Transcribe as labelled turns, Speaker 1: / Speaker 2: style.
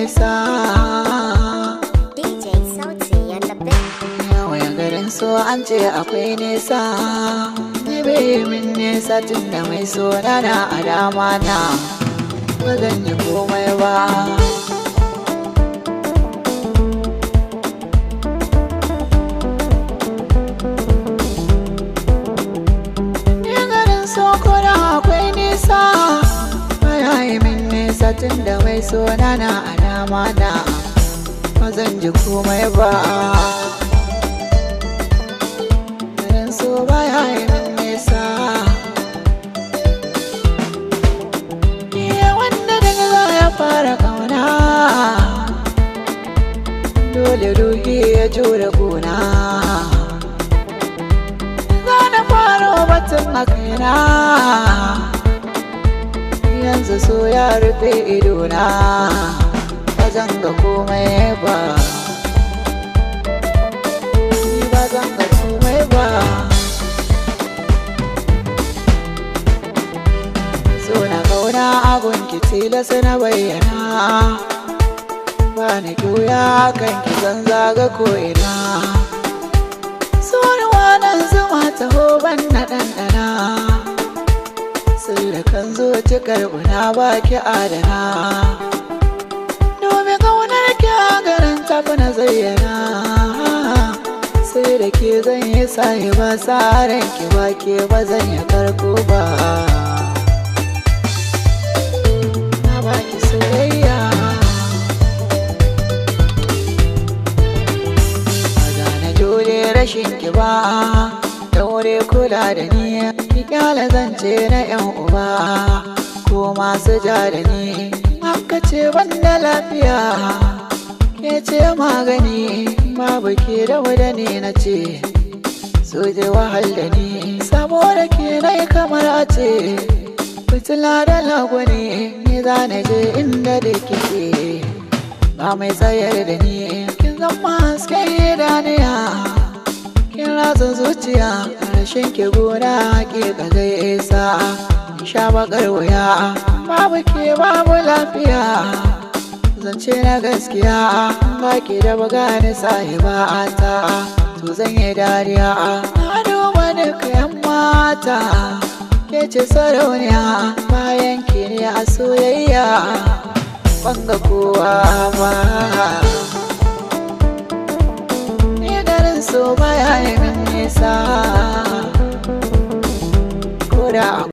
Speaker 1: nisa.
Speaker 2: DJ Sauti and the big.
Speaker 1: Yawan garin so an ce akwai nisa. Ni bai min nisa tun da mai so na a dama na. Ba zan yi komai ba. Tun da mai so na a dama na ba zan ji komai ba. Garin so baya yi min nisa. Iya wanda daga za ya fara kauna, dole ruhi ya jure kuna. Za na faro batun a kaina, yanzu so ya rufe idona, ba zan ga komai ba. Ni ba zan ga komai ba. So na kauna agun ki tilas na bayyana, ba ni juya kan ki zan zaga ko'ina. So ni wanan zuma taho ban na ɗanɗana, kan zo ci karbuna ba ki adana. Domin kaunar ki a garin tafi na zayyana, sai da ke zan yi sahi ba tsarin ki ba ke ba zan yi karko ba. Na ba ki soyayya, ba za na jure rashin ki ba. Daure kula da ni, ki kyala zance na 'yan uba ko masu ja da ni. Haka ce banda lafiya, ke ce magani, babu ke da ne na ce. So je wahal da ni, saboda ke na yi kamar a ce. Fitila da lagwani, ni za na je inda da kike. Ba mai tsayar da ni, kin zama hasken idaniya. Kin ratsa zuciya, rashin ki gona ke ka zai isa. Sha bakar wuya, babu ke babu lafiya. Zance na gaskiya, ba ki da bagani sahiba ta. To zan yi dariya, na duba duka 'yan mata. Ke ce sarauniya, bayan ki ne a soyayya. Ban ga kowa ba. So baya yi min nisa, ko da